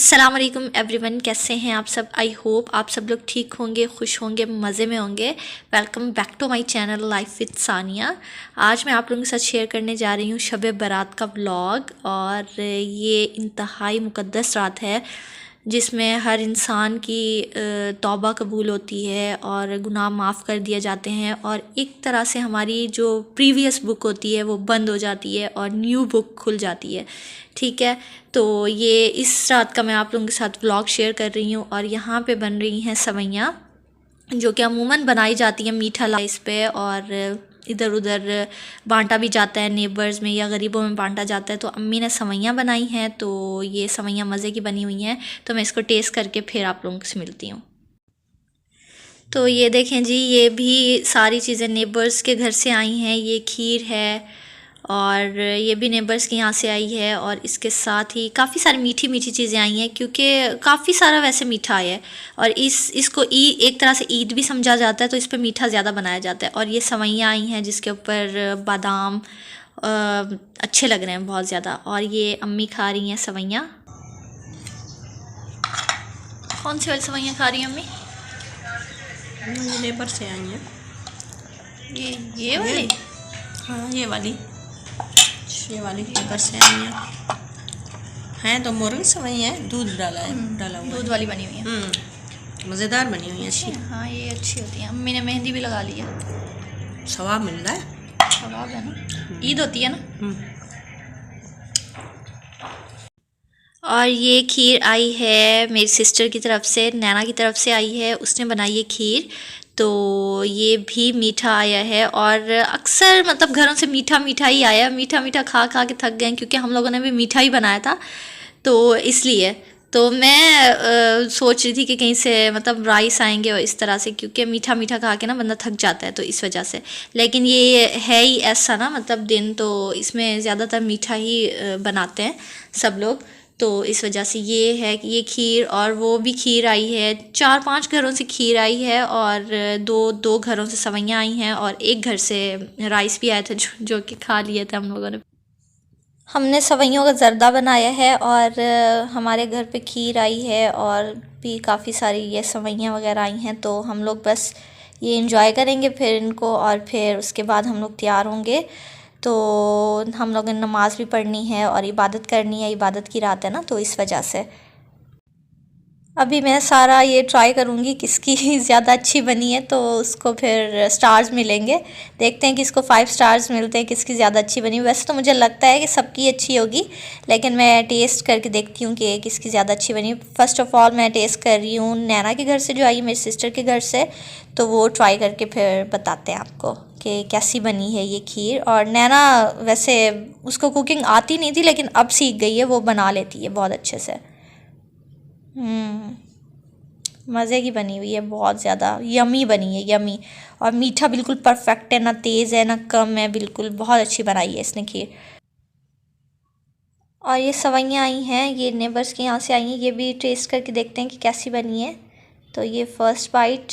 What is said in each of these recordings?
अस्सलाम वालेकुम एवरीवन, कैसे हैं आप सब। आई होप आप सब लोग ठीक होंगे, खुश होंगे, मज़े में होंगे। Welcome back to my channel life with Sania. आज मैं आप लोगों के साथ शेयर करने जा रही हूँ शब बारात का व्लॉग। और ये इंतहाई मुक़द्दस रात है जिसमें हर इंसान की तौबा कबूल होती है और गुनाह माफ़ कर दिए जाते हैं, और एक तरह से हमारी जो प्रीवियस बुक होती है वो बंद हो जाती है और न्यू बुक खुल जाती है। ठीक है, तो ये इस रात का मैं आप लोगों के साथ व्लॉग शेयर कर रही हूँ। और यहाँ पे बन रही हैं सवैयाँ, जो कि अमूमन बनाई जाती हैं मीठा राइस पे, और इधर उधर बांटा भी जाता है, नेबर्स में या गरीबों में बांटा जाता है। तो अम्मी ने सवैयाँ बनाई हैं, तो ये सवैयाँ मज़े की बनी हुई हैं। तो मैं इसको टेस्ट करके फिर आप लोगों से मिलती हूँ। तो ये देखें जी, ये भी सारी चीज़ें नेबर्स के घर से आई हैं। ये खीर है और ये भी नेबर्स के यहाँ से आई है, और इसके साथ ही काफ़ी सारी मीठी मीठी चीज़ें आई हैं, क्योंकि काफ़ी सारा वैसे मीठा है। और इसको एक तरह से ईद भी समझा जाता है, तो इस पर मीठा ज़्यादा बनाया जाता है। और ये सवैयाँ आई हैं जिसके ऊपर बादाम अच्छे लग रहे हैं बहुत ज़्यादा। और ये अम्मी खा रही हैं सवैयाँ। कौन सी वाली सवैयाँ खा रही हैं अम्मी? ये नेबर से आई हैं। ये वाली? हाँ, ये वाली नेबर से आई हैं। तो मुर्गी सवई है, दूध डाला हुआ दूध वाली बनी हुई है। मज़ेदार बनी हुई है, अच्छी। हाँ, ये अच्छी होती है। अम्मी ने मेहंदी भी लगा ली है। सवाब मिल रहा है। सवाब है ना, ईद होती है ना। और ये खीर आई है मेरी सिस्टर की तरफ से, नैना की तरफ से आई है, उसने बनाई है खीर। तो ये भी मीठा आया है, और अक्सर मतलब घरों से मीठा मीठा ही आया। मीठा मीठा खा खा के थक गए, क्योंकि हम लोगों ने भी मीठा ही बनाया था, तो इसलिए। तो मैं सोच रही थी कि कहीं से मतलब राइस आएंगे और इस तरह से, क्योंकि मीठा मीठा खा के ना बंदा थक जाता है, तो इस वजह से। लेकिन ये है ही ऐसा ना, मतलब दिन तो इसमें ज़्यादातर मीठा ही बनाते हैं सब लोग, तो इस वजह से ये है कि ये खीर। और वो भी खीर आई है, 4-5 घरों से खीर आई है, और दो घरों से सवैयाँ आई हैं, और एक घर से राइस भी आया था जो कि खा लिए थे हम लोगों ने। हमने सवैयों का ज़र्दा बनाया है, और हमारे घर पे खीर आई है, और भी काफ़ी सारी ये सवैयाँ वगैरह आई हैं। तो हम लोग बस ये इंजॉय करेंगे फिर इनको, और फिर उसके बाद हम लोग तैयार होंगे। तो हम लोगों ने नमाज़ भी पढ़नी है और इबादत करनी है, इबादत की रात है ना, तो इस वजह से। अभी मैं सारा ये ट्राई करूँगी किसकी ज़्यादा अच्छी बनी है, तो उसको फिर स्टार्स मिलेंगे। देखते हैं कि इसको 5 स्टार्स मिलते हैं, किसकी ज़्यादा अच्छी बनी। वैसे तो मुझे लगता है कि सबकी अच्छी होगी, लेकिन मैं टेस्ट करके देखती हूँ कि किसकी ज़्यादा अच्छी बनी। फ़र्स्ट ऑफ़ ऑल मैं टेस्ट कर रही हूँ नैना के घर से जो आई, मेरी सिस्टर के घर से, तो वो ट्राई करके फिर बताते हैं आपको कि कैसी बनी है ये खीर। और नैना वैसे उसको कुकिंग आती नहीं थी, लेकिन अब सीख गई है, वो बना लेती है बहुत अच्छे से। मज़े की बनी हुई है, बहुत ज़्यादा यमी बनी है, यमी। और मीठा बिल्कुल परफेक्ट है, ना तेज़ है ना कम है, बिल्कुल बहुत अच्छी बनाई है इसने खीर। और ये सवैयाँ आई हैं, ये नेबर्स के यहाँ से आई हैं, ये भी टेस्ट करके देखते हैं कि कैसी बनी है। तो ये फ़र्स्ट बाइट।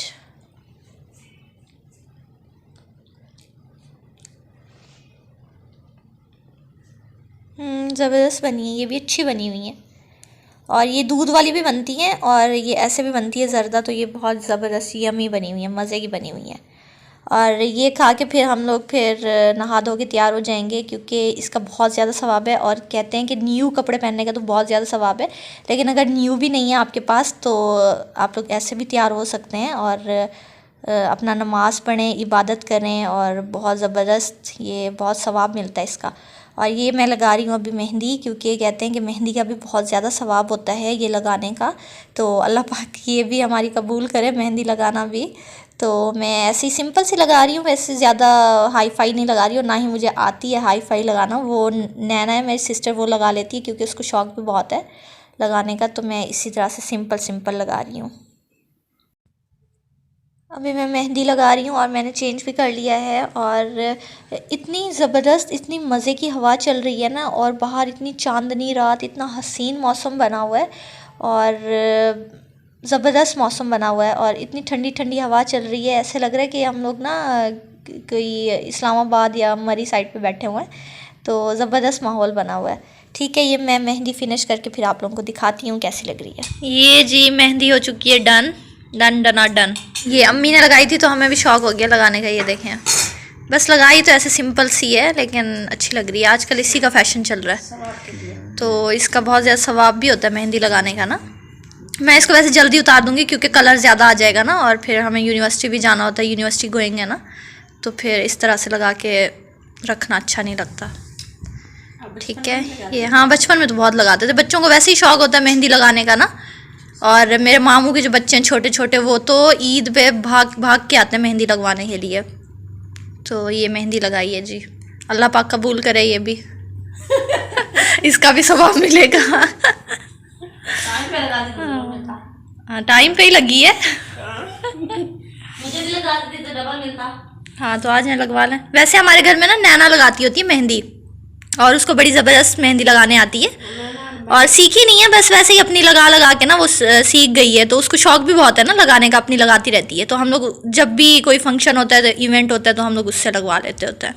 ज़बरदस्त बनी है, ये भी अच्छी बनी हुई है। और ये दूध वाली भी बनती हैं, और ये ऐसे भी बनती है ज़र्दा, तो ये बहुत ज़बरदस्त यमी बनी हुई है, मज़े की बनी हुई है। और ये खा के फिर हम लोग फिर नहा धो के तैयार हो जाएंगे, क्योंकि इसका बहुत ज़्यादा सवाब है। और कहते हैं कि न्यू कपड़े पहनने का तो बहुत ज़्यादा सवाब है, लेकिन अगर न्यू भी नहीं है आपके पास, तो आप लोग ऐसे भी तैयार हो सकते हैं और अपना नमाज़ पढ़ें, इबादत करें, और बहुत ज़बरदस्त ये बहुत सवाब मिलता है इसका। और ये मैं लगा रही हूँ अभी मेहंदी, क्योंकि कहते हैं कि मेहंदी का भी बहुत ज़्यादा सवाब होता है ये लगाने का। तो अल्लाह पाक ये भी हमारी कबूल करे, मेहंदी लगाना भी। तो मैं ऐसे ही सिंपल सी लगा रही हूँ, वैसे ज़्यादा हाई फाई नहीं लगा रही हूँ, ना ही मुझे आती है हाई फाई लगाना। वो नैना है मेरी सिस्टर, वो लगा लेती है, क्योंकि उसको शौक़ भी बहुत है लगाने का। तो मैं इसी तरह से सिंपल सिंपल लगा रही हूँ। अभी मैं मेहंदी लगा रही हूँ, और मैंने चेंज भी कर लिया है। और इतनी ज़बरदस्त, इतनी मज़े की हवा चल रही है ना, और बाहर इतनी चांदनी रात, इतना हसीन मौसम बना हुआ है, और ज़बरदस्त मौसम बना हुआ है, और इतनी ठंडी ठंडी हवा चल रही है। ऐसे लग रहा है कि हम लोग ना कोई इस्लामाबाद या मरी साइड पे बैठे हुए हैं। तो ज़बरदस्त माहौल बना हुआ है। ठीक है, ये मैं मेहंदी फिनिश करके फिर आप लोगों को दिखाती हूँ कैसी लग रही है। ये जी मेहंदी हो चुकी है डन डन डना डन। ये अम्मी ने लगाई थी तो हमें भी शौक हो गया लगाने का। ये देखें, बस लगाई तो ऐसे सिंपल सी है लेकिन अच्छी लग रही है। आजकल इसी का फैशन चल रहा है, तो इसका बहुत ज़्यादा सवाब भी होता है मेहंदी लगाने का ना। मैं इसको वैसे जल्दी उतार दूँगी क्योंकि कलर ज़्यादा आ जाएगा ना, और फिर हमें यूनिवर्सिटी भी जाना होता है, यूनिवर्सिटी गोएंगे ना, तो फिर इस तरह से लगा के रखना अच्छा नहीं लगता। ठीक है, ये हाँ बचपन में तो बहुत लगाते थे, बच्चों को वैसे ही शौक होता है मेहंदी लगाने का ना। और मेरे मामू के जो बच्चे हैं छोटे छोटे, वो तो ईद पे भाग भाग के आते हैं मेहंदी लगवाने के लिए। तो ये मेहंदी लगाई है जी, अल्लाह पाक कबूल करे ये भी इसका भी सवाब मिलेगा। हाँ टाइम पे ही लगी है। मुझे भी लगा देती तो डबल मिलता। हाँ तो आज मैं लगवा लें। वैसे हमारे घर में ना नैना लगाती होती है मेहंदी, और उसको बड़ी ज़बरदस्त मेहंदी लगाने आती है, और सीखी नहीं है, बस वैसे ही अपनी लगा लगा के ना वो सीख गई है। तो उसको शौक भी बहुत है ना लगाने का, अपनी लगाती रहती है। तो हम लोग जब भी कोई फंक्शन होता है, तो इवेंट होता है, तो हम लोग उससे लगवा लेते होते हैं।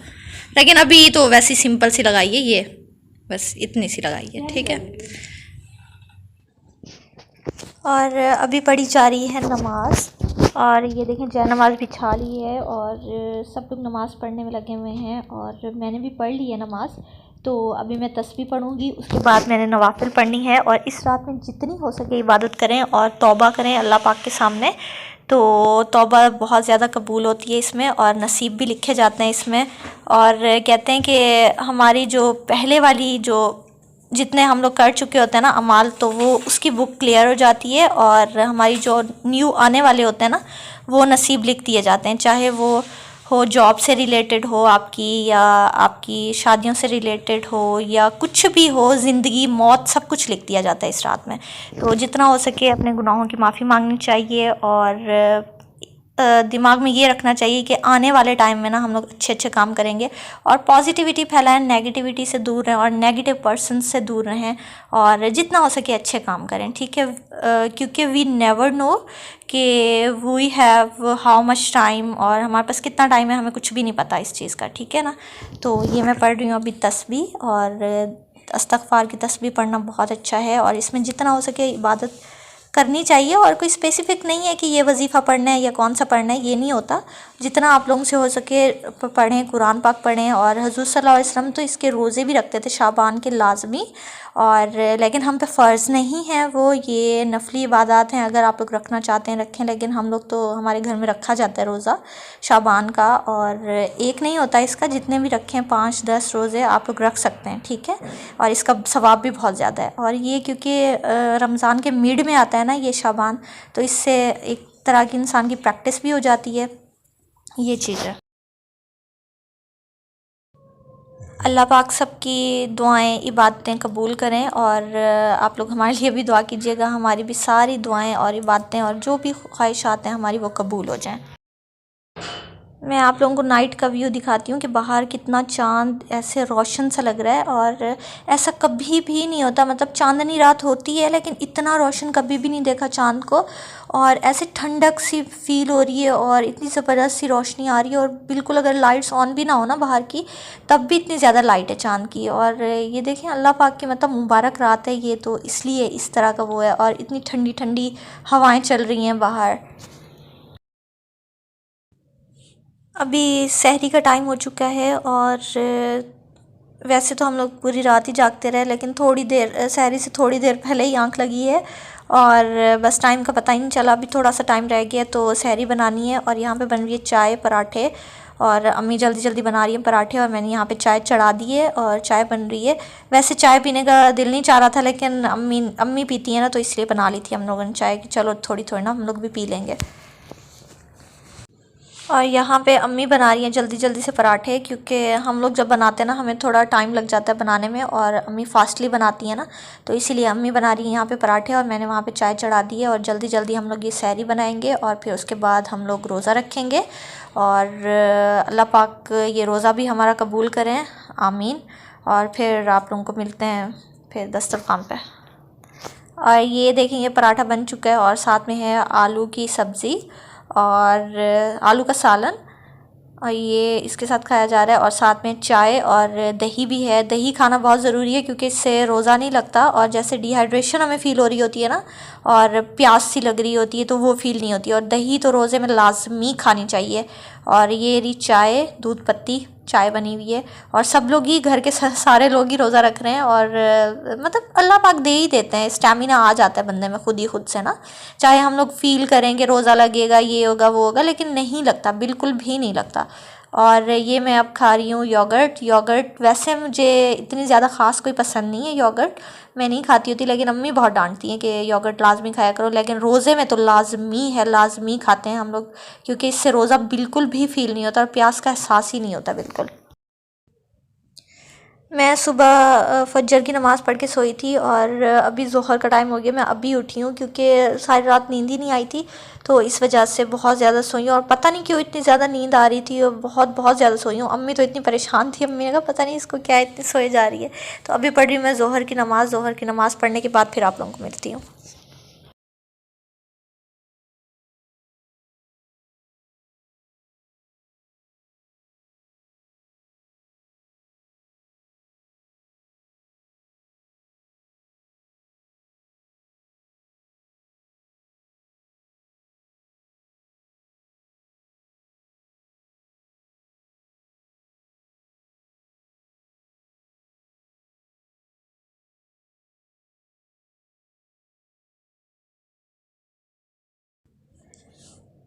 लेकिन अभी तो वैसी सिंपल सी लगाई है, ये बस इतनी सी लगाई है। ठीक है, और अभी पढ़ी जा रही है नमाज, और ये देखें जय नमाज़ बिछा ली है, और सब लोग नमाज़ पढ़ने में लगे हुए हैं, और मैंने भी पढ़ ली है नमाज़। तो अभी मैं तस्बीह पढ़ूंगी, उसके बाद मैंने नवाफिल पढ़नी है। और इस रात में जितनी हो सके इबादत करें और तौबा करें अल्लाह पाक के सामने, तो तौबा बहुत ज़्यादा कबूल होती है इसमें, और नसीब भी लिखे जाते हैं इसमें। और कहते हैं कि हमारी जो पहले वाली जो जितने हम लोग कर चुके होते हैं ना अमाल, तो वो उसकी बुक क्लियर हो जाती है, और हमारी जो न्यू आने वाले होते हैं ना, वो नसीब लिख दिए जाते हैं। चाहे वो हो जॉब से रिलेटेड हो आपकी, या आपकी शादियों से रिलेटेड हो, या कुछ भी हो, ज़िंदगी मौत सब कुछ लिख दिया जाता है इस रात में। तो जितना हो सके अपने गुनाहों की माफ़ी मांगनी चाहिए, और दिमाग में ये रखना चाहिए कि आने वाले टाइम में ना हम लोग अच्छे अच्छे काम करेंगे, और पॉजिटिविटी फैलाएं, नेगेटिविटी से दूर रहें, और नेगेटिव पर्सन से दूर रहें, और जितना हो सके अच्छे काम करें। ठीक है, क्योंकि वी नेवर नो कि we have how much time, और हमारे पास कितना टाइम है हमें कुछ भी नहीं पता इस चीज़ का। ठीक है ना, तो ये मैं पढ़ रही हूँ अभी तस्बीह, और इस्तग़फ़ार की तस्बीह पढ़ना बहुत अच्छा है, और इसमें जितना हो सके इबादत करनी चाहिए। और कोई स्पेसिफ़िक नहीं है कि ये वजीफ़ा पढ़ना है या कौन सा पढ़ना है, ये नहीं होता। जितना आप लोगों से हो सके पढ़ें, कुरान पाक पढ़ें। और हुज़ूर सल्लल्लाहु अलैहि वसल्लम तो इसके रोज़े भी रखते थे शाबान के लाजमी, और लेकिन हम पे फ़र्ज़ नहीं है वो, ये नफली इबादत हैं। अगर आप लोग रखना चाहते हैं रखें, लेकिन हम लोग तो हमारे घर में रखा जाता है रोज़ा शाबान का, और एक नहीं होता इसका, जितने भी रखें 5-10 रोज़े आप लोग रख सकते हैं। ठीक है, और इसका सवाब भी बहुत ज़्यादा है। और ये क्योंकि रमज़ान के मिड में आता है ना ये शाबान, तो इससे एक तरह की इंसान की प्रैक्टिस भी हो जाती है, ये चीज़ है। अल्लाह पाक सबकी दुआएं इबादतें कबूल करें, और आप लोग हमारे लिए भी दुआ कीजिएगा, हमारी भी सारी दुआएं और इबादतें और जो भी ख्वाहिशात हैं हमारी वो कबूल हो जाएं। मैं आप लोगों को नाइट का व्यू दिखाती हूँ कि बाहर कितना चांद ऐसे रोशन सा लग रहा है, और ऐसा कभी भी नहीं होता। मतलब चांदनी रात होती है लेकिन इतना रोशन कभी भी नहीं देखा चांद को, और ऐसे ठंडक सी फील हो रही है, और इतनी ज़बरदस्त सी रोशनी आ रही है, और बिल्कुल अगर लाइट्स ऑन भी ना हो ना बाहर की, तब भी इतनी ज़्यादा लाइट है चांद की। और ये देखें अल्लाह पाक की मतलब मुबारक रात है ये, तो इसलिए इस तरह का वो है, और इतनी ठंडी ठंडी हवाएँ चल रही हैं बाहर। अभी सहरी का टाइम हो चुका है, और वैसे तो हम लोग पूरी रात ही जागते रहे, लेकिन थोड़ी देर सहरी से थोड़ी देर पहले ही आंख लगी है, और बस टाइम का पता ही नहीं चला। अभी थोड़ा सा टाइम रह गया तो सहरी बनानी है। और यहाँ पे बन रही है चाय पराठे, और अम्मी जल्दी जल्दी बना रही है पराठे, और मैंने यहाँ पे चाय चढ़ा दी है और चाय बन रही है। वैसे चाय पीने का दिल नहीं चाह रहा था, लेकिन अम्मी पीती है ना, तो इसलिए बना ली थी हम लोगों ने चाय कि चलो थोड़ी थोड़ी ना हम लोग भी पी लेंगे। और यहाँ पे अम्मी बना रही हैं जल्दी जल्दी से पराठे, क्योंकि हम लोग जब बनाते हैं ना हमें थोड़ा टाइम लग जाता है बनाने में, और अम्मी फास्टली बनाती हैं ना, तो इसीलिए अम्मी बना रही हैं यहाँ पे पराठे, और मैंने वहाँ पे चाय चढ़ा दी है। और जल्दी जल्दी हम लोग ये सहरी बनाएंगे, और फिर उसके बाद हम लोग रोज़ा रखेंगे, और अल्लाह पाक ये रोज़ा भी हमारा कबूल करें, आमीन। और फिर आप लोगों को मिलते हैं फिर दस्तरखान पे। और ये देखें ये पराठा बन चुका है, और साथ में है आलू की सब्ज़ी और आलू का सालन, और ये इसके साथ खाया जा रहा है, और साथ में चाय और दही भी है। दही खाना बहुत ज़रूरी है क्योंकि इससे रोज़ा नहीं लगता, और जैसे डिहाइड्रेशन हमें फ़ील हो रही होती है ना, और प्यास सी लग रही होती है, तो वो फ़ील नहीं होती। और दही तो रोज़े में लाजमी खानी चाहिए। और ये रही चाय, दूध पत्ती चाय बनी हुई है, और सब लोग ही घर के सारे लोग ही रोज़ा रख रहे हैं। और मतलब अल्लाह पाक दे ही देते हैं, स्टैमिना आ जाता है बंदे में खुद से ना। चाहे हम लोग फ़ील करें कि रोज़ा लगेगा, ये होगा वो होगा, लेकिन नहीं लगता, बिल्कुल भी नहीं लगता। और ये मैं अब खा रही हूँ योगर्ट। वैसे मुझे इतनी ज़्यादा ख़ास कोई पसंद नहीं है योगर्ट, मैं नहीं खाती होती, लेकिन अम्मी बहुत डांटती हैं कि योगर्ट लाजमी खाया करो। लेकिन रोज़े में तो लाजमी है, लाजमी खाते हैं हम लोग, क्योंकि इससे रोज़ा बिल्कुल भी फ़ील नहीं होता और प्यास का एहसास ही नहीं होता बिल्कुल। मैं सुबह फजर की नमाज़ पढ़ के सोई थी, और अभी ज़ोहर का टाइम हो गया, मैं अभी उठी हूँ क्योंकि सारी रात नींद ही नहीं आई थी, तो इस वजह से बहुत ज़्यादा सोई हूँ। और पता नहीं क्यों इतनी ज़्यादा नींद आ रही थी, और बहुत ज़्यादा सोई हूँ। अम्मी तो इतनी परेशान थी, अम्मी ने कहा पता नहीं इसको क्या इतनी सोए जा रही है। तो अभी पढ़ रही हूँ मैं ज़ोहर की नमाज़ पढ़ने के बाद फिर आप लोगों को मिलती हूँ।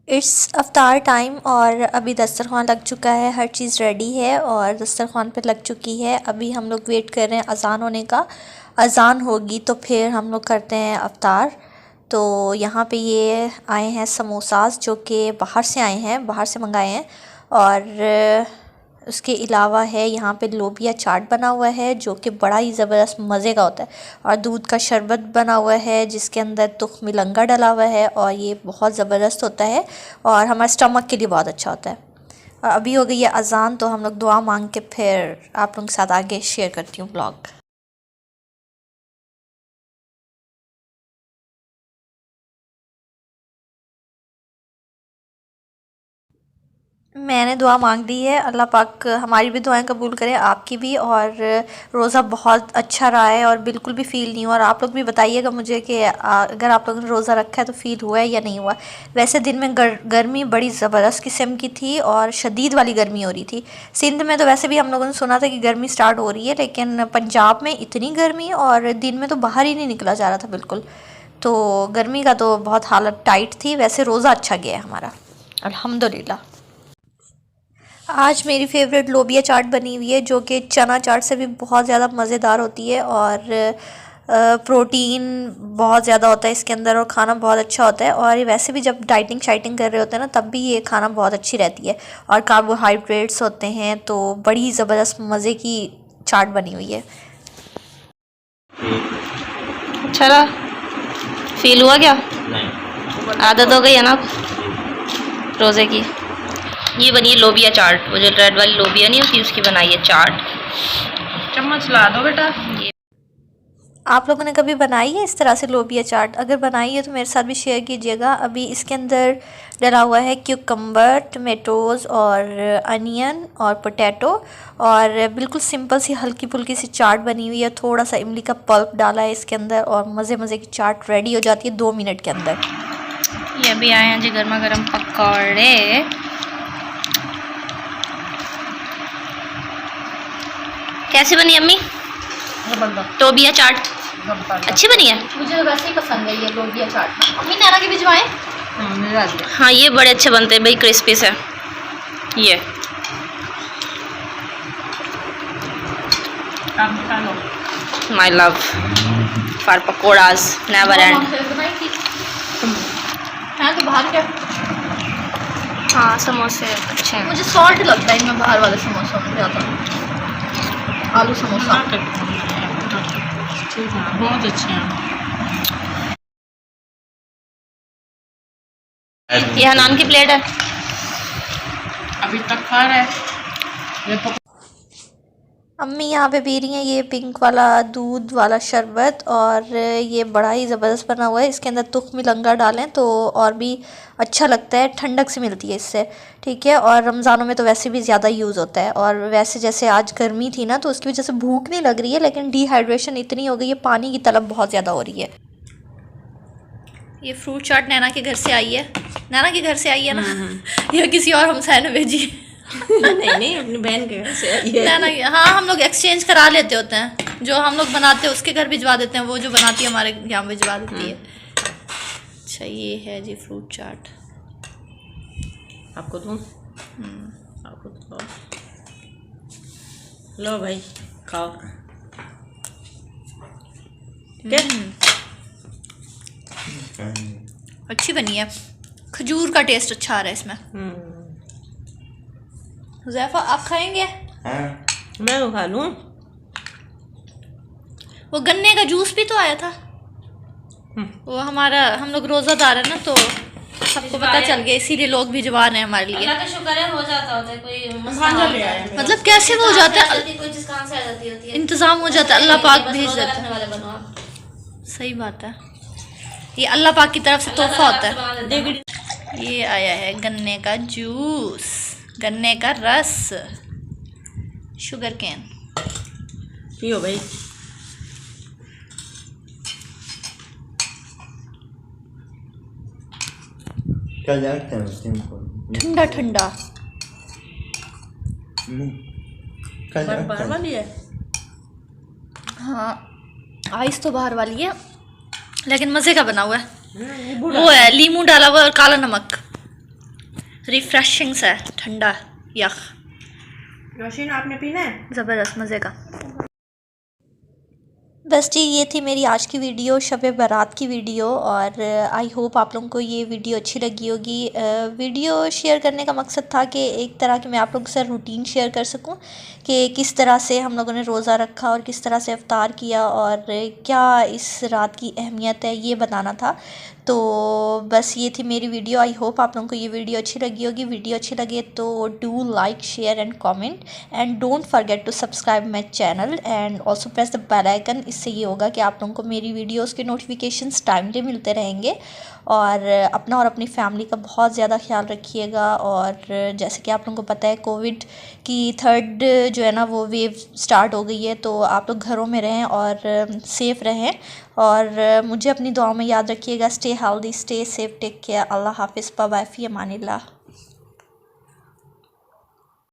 इट्स अफ्तार टाइम, और अभी दस्तरख़्वान लग चुका है, हर चीज़ रेडी है और दस्तरख़्वान पे लग चुकी है। अभी हम लोग वेट कर रहे हैं अज़ान होने का। अज़ान होगी तो फिर हम लोग करते हैं अफ्तार। तो यहाँ पे ये आए हैं समोसास, जो कि बाहर से आए हैं, बाहर से मंगाए हैं। और उसके अलावा है यहाँ पे लोबिया चाट बना हुआ है, जो कि बड़ा ही ज़बरदस्त मज़े का होता है। और दूध का शरबत बना हुआ है, जिसके अंदर तुख़्म मिलंगा डला हुआ है, और ये बहुत ज़बरदस्त होता है और हमारे स्टमक के लिए बहुत अच्छा होता है। और अभी हो गई है अज़ान, तो हम लोग दुआ मांग के फिर आप लोगों के साथ आगे शेयर करती हूँ ब्लॉग। मैंने दुआ मांग दी है, अल्लाह पाक हमारी भी दुआएं कबूल करे, आपकी भी। और रोज़ा बहुत अच्छा रहा है और बिल्कुल भी फ़ील नहीं हुआ। और आप लोग भी बताइएगा मुझे कि अगर आप लोगों ने रोज़ा रखा है तो फ़ील हुआ है या नहीं हुआ। वैसे दिन में गर्मी बड़ी ज़बरदस्त किस्म की थी और शदीद वाली गर्मी हो रही थी। सिंध में तो वैसे भी हम लोगों ने सुना था कि गर्मी स्टार्ट हो रही है, लेकिन पंजाब में इतनी गर्मी, और दिन में तो बाहर ही नहीं निकला जा रहा था बिल्कुल। तो गर्मी का तो बहुत हालत टाइट थी। वैसे रोज़ा अच्छा गया है हमारा, अल्हम्दुलिल्लाह। आज मेरी फेवरेट लोबिया चाट बनी हुई है, जो कि चना चाट से भी बहुत ज़्यादा मज़ेदार होती है, और प्रोटीन बहुत ज़्यादा होता है इसके अंदर, और खाना बहुत अच्छा होता है। और वैसे भी जब डाइटिंग शाइटिंग कर रहे होते हैं ना, तब भी ये खाना बहुत अच्छी रहती है। और कार्बोहाइड्रेट्स होते हैं, तो बड़ी ज़बरदस्त मज़े की चाट बनी हुई है। चला फील हुआ क्या? आदत हो गई है ना रोज़े की। ये बनी है लोबिया चाट, वो जो रेड वाली लोबिया नहीं होती उसकी बनाई है चाट। चम्मच ला दो बेटा। ये आप लोगों ने कभी बनाई है इस तरह से लोबिया चाट? अगर बनाई है तो मेरे साथ भी शेयर कीजिएगा। अभी इसके अंदर डला हुआ है क्यूकम्बर, टमेटोज़ और अनियन और पोटैटो, और बिल्कुल सिंपल सी हल्की फुल्की सी चाट बनी हुई है। थोड़ा सा इमली का पल्प डाला है इसके अंदर, और मज़े मज़े की चाट रेडी हो जाती है 2 मिनट के अंदर। ये भी आए हैं जी गर्मा गर्म पकौड़े। कैसी बनी अम्मी लोबिया चाट? अच्छी बनी है, मुझे वैसे ही पसंद है ये लोबिया चाट। अम्मी नैना के भिजवाएं? हाँ ये बड़े अच्छे बनते हैं भाई, क्रिस्पी से। ये my love for pakoras never and. हाँ तो बाहर क्या? हाँ समोसे अच्छे हैं। मुझे सॉल्ट लगता है इनमें, बाहर वाले समोसों में ज़्यादा। आलू समोसा बहुत अच्छे हैं। ये हनान की प्लेट है, अभी तक खा रहा है। अम्मी यहाँ पे पी रही हैं ये पिंक वाला दूध वाला शरबत, और ये बड़ा ही ज़बरदस्त बना हुआ है। इसके अंदर तुख मिलंगा डालें तो और भी अच्छा लगता है, ठंडक से मिलती है इससे, ठीक है। और रमज़ानों में तो वैसे भी ज़्यादा यूज़ होता है। और वैसे जैसे आज गर्मी थी ना तो उसकी वजह से भूख नहीं लग रही है, लेकिन डिहाइड्रेशन इतनी हो गई है, पानी की तलब बहुत ज़्यादा हो रही है। ये फ्रूट चाट नैना के घर से आई है, नैना के घर से आई है ना या किसी और हमसाय ने भेजी? नहीं अपनी बहन के घर से आई है। नैना, हाँ हम लोग एक्सचेंज करा लेते होते हैं, जो हम लोग बनाते हैं उसके घर भिजवा देते हैं, वो जो बनाती है हमारे यहाँ भिजवा देती है। अच्छा ये है जी फ्रूट चाट, आपको दूँ? आपको तो लो भाई खाओ। अच्छी बनी है, खजूर का टेस्ट अच्छा आ रहा है इसमें। हुज़ैफा आप खाएंगे? मैं तो खा लूँ। वो गन्ने का जूस भी तो आया था, वो हमारा, हम लोग रोज़ादार है ना तो सबको पता चल गया, इसीलिए लोग भिजवा रहे हैं हमारे लिए। अल्लाह का शुक्र है हो जाता होता है, कोई मतलब कैसे वो हो जाता है, कोई चीज़ कहाँ से आ जाती होती है, इंतज़ाम हो जाता है, अल्लाह पाक भेज देता है। सही बात है, ये अल्लाह पाक की तरफ से तोहफा होता है। ये आया है गन्ने का जूस, गन्ने का रस, शुगर कैन। पियो भाई। ठंडा ठंडा बाहर वाली है। हाँ आइस तो बाहर वाली है, लेकिन मज़े का बना हुआ है। वो है लीमू डाला हुआ और काला नमक, रिफ्रेशिंग सा है, ठंडा यख। रोशिन आपने पीना है? ज़बरदस्त मज़े का। बस जी ये थी मेरी आज की वीडियो, शब बारात की वीडियो, और आई होप आप लोगों को ये वीडियो अच्छी लगी होगी। वीडियो शेयर करने का मकसद था कि एक तरह की मैं आप लोगों से रूटीन शेयर कर सकूं कि किस तरह से हम लोगों ने रोज़ा रखा और किस तरह से इफ्तार किया और क्या इस रात की अहमियत है, ये बताना था। तो बस ये थी मेरी वीडियो। आई होप आप लोगों को ये वीडियो अच्छी लगी होगी। वीडियो अच्छी लगे तो do like share and comment, and don't forget to subscribe my channel and also press the bell icon. इससे ये होगा कि आप लोगों को मेरी वीडियोस के नोटिफिकेशंस टाइमली मिलते रहेंगे। और अपना और अपनी फैमिली का बहुत ज़्यादा ख्याल रखिएगा। और जैसे कि आप लोगों को पता है कोविड की 3rd जो है ना वो वेव स्टार्ट हो गई है, तो आप लोग घरों में रहें और सेफ़ रहें। और मुझे अपनी दुआओं में याद रखिएगा। Stay healthy, stay safe, take care. अल्लाह हाफिज़, बाय बाय, फ़ी अमानिल्लाह।